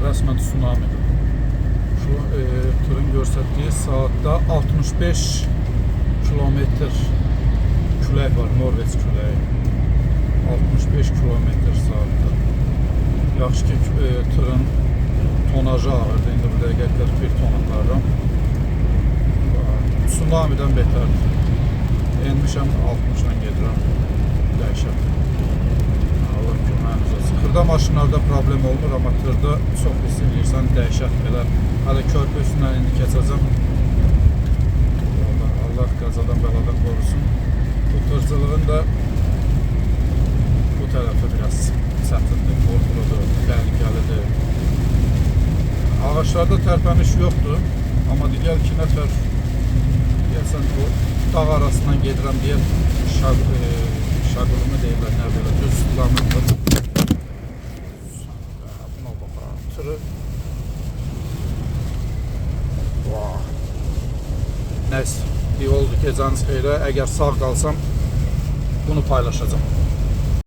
resmen tsunami. Şu tırın gösterdiği saatte 65 kilometre külək var, Norveç küləyi. 65 kilometre saatte. Yaxşı ki tırın tonajı ağırdı. İndi bu dəqiqə 41 ton aparıram. Tsunami'dən betərdir. Enmişəm 60'dan gedirəm. Dəhşət. Allah köməyiniz olsun. Xırda maşınlarda problem olmur, amma tırda çox hiss edirsən, dəhşət belə. Hələ körpü üstündən indi keçəcəm. Allah qazadan bəladan qorusun. Bu tırcılığın da bu tərəfi biraz çətindir, qorxuludur, təhlükəlidir. Ağaçlarda tərpəniş yoxdur, amma digər iki nəfər deyəsən bu dağ arasından gedirəm deyə şaqılımı deyirlər, nə belə düz istiqamətdir. Buna baxaq, tırı. Nəysə, iyi oldu, gecəniz xeyrə. Əgər sağ qalsam bunu paylaşacağım.